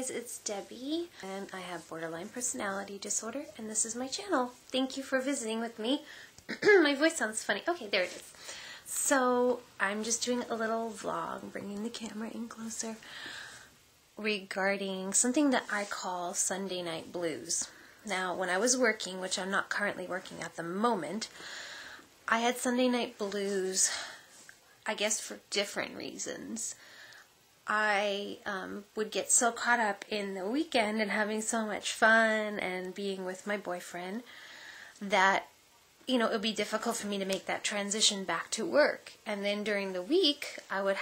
guys, it's Debbie, and I have borderline personality disorder, and this is my channel. Thank you for visiting with me. My voice sounds funny. Okay, there it is. So, I'm just doing a little vlog, bringing the camera in closer, regarding something that I call Sunday night blues. Now, when I was working, which I'm not currently working at the moment, I had Sunday night blues, I guess for different reasons. I would get so caught up in the weekend and having so much fun and being with my boyfriend that, you know, it would be difficult for me to make that transition back to work. And then during the week, I would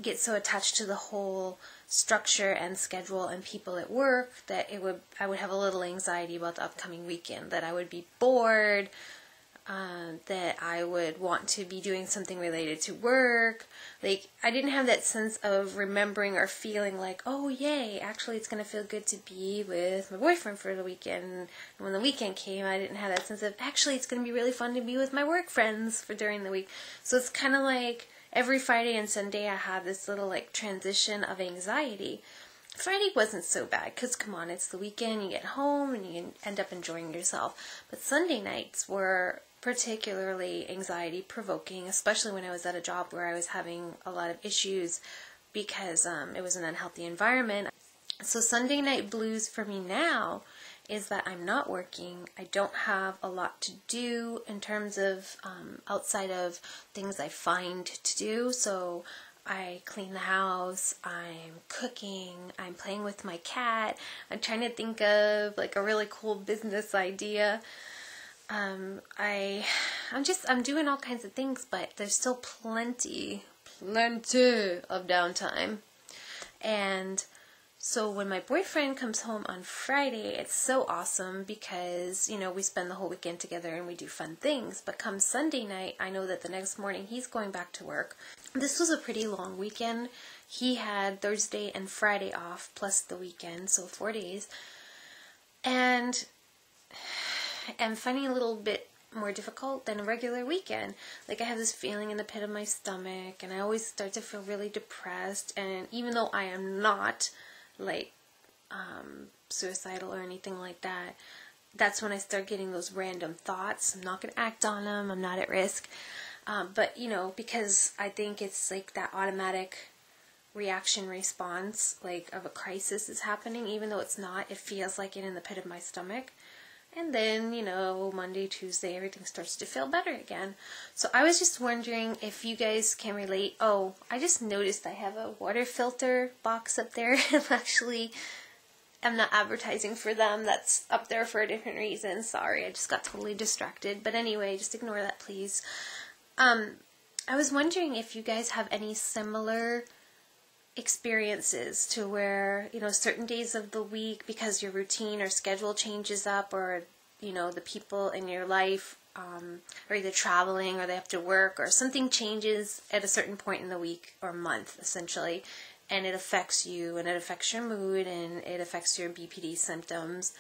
get so attached to the whole structure and schedule and people at work that I would have a little anxiety about the upcoming weekend, that I would be bored, that I would want to be doing something related to work. Like, I didn't have that sense of remembering or feeling like, oh yay, actually it's going to feel good to be with my boyfriend for the weekend. And when the weekend came, I didn't have that sense of, actually it's going to be really fun to be with my work friends for during the week. So it's kind of like every Friday and Sunday I had this little like transition of anxiety. Friday wasn't so bad, because come on, it's the weekend, you get home and you end up enjoying yourself. But Sunday nights were particularly anxiety provoking, especially when I was at a job where I was having a lot of issues because it was an unhealthy environment. So Sunday night blues for me now is that I'm not working. I don't have a lot to do in terms of outside of things I find to do. So I clean the house, I'm cooking, I'm playing with my cat, I'm trying to think of like a really cool business idea. I'm doing all kinds of things, but there's still plenty of downtime. And so when my boyfriend comes home on Friday, it's so awesome because, you know, we spend the whole weekend together and we do fun things. But come Sunday night, I know that the next morning he's going back to work. This was a pretty long weekend. He had Thursday and Friday off, plus the weekend, so 4 days. And I'm finding it a little bit more difficult than a regular weekend. Like, I have this feeling in the pit of my stomach, and I always start to feel really depressed. And even though I am not like suicidal or anything like that, that's when I start getting those random thoughts. I'm not going to act on them. I'm not at risk. But, you know, because I think it's like that automatic reaction response, like of a crisis is happening, even though it's not, it feels like it in the pit of my stomach. And then, you know, Monday, Tuesday, everything starts to feel better again. So I was just wondering if you guys can relate. Oh, I just noticed I have a water filter box up there. I'm not advertising for them. That's up there for a different reason. Sorry, I just got totally distracted. But anyway, just ignore that, please. I was wondering if you guys have any similar experiences to where, you know, certain days of the week, because your routine or schedule changes up, or, you know, the people in your life are either traveling or they have to work, or something changes at a certain point in the week or month, essentially, and it affects you, and it affects your mood, and it affects your BPD symptoms.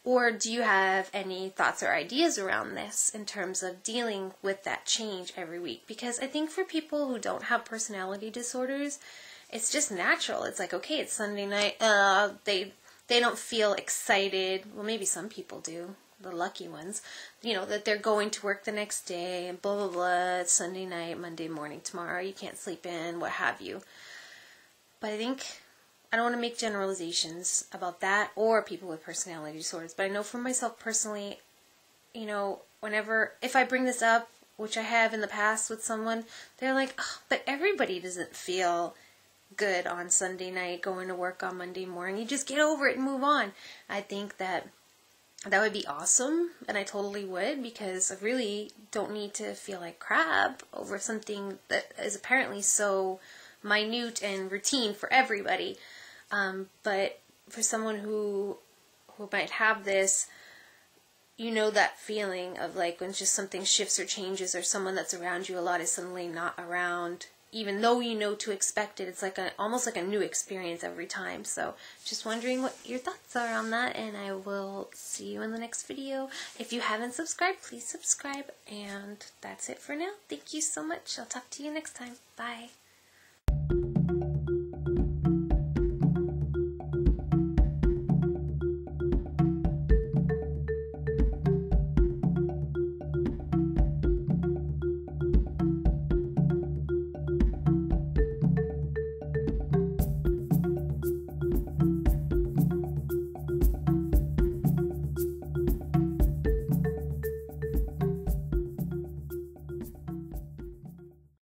Or do you have any thoughts or ideas around this in terms of dealing with that change every week? Because I think for people who don't have personality disorders, it's just natural. It's like, okay, it's Sunday night. They don't feel excited. Well, maybe some people do, the lucky ones, you know, that they're going to work the next day and blah, blah, blah. It's Sunday night, Monday morning, tomorrow. You can't sleep in, what have you. But I don't want to make generalizations about that or people with personality disorders. But I know for myself personally, you know, if I bring this up, which I have in the past with someone, they're like, oh, but everybody doesn't feel good on Sunday night, going to work on Monday morning. You just get over it and move on. I think that would be awesome, and I totally would, because I really don't need to feel like crap over something that is apparently so minute and routine for everybody. But for someone who might have this, you know, that feeling of like when just something shifts or changes, or someone that's around you a lot is suddenly not around, even though you know to expect it. It's like almost like a new experience every time. So just wondering what your thoughts are on that, and I will see you in the next video. If you haven't subscribed, please subscribe, and that's it for now. Thank you so much. I'll talk to you next time. Bye.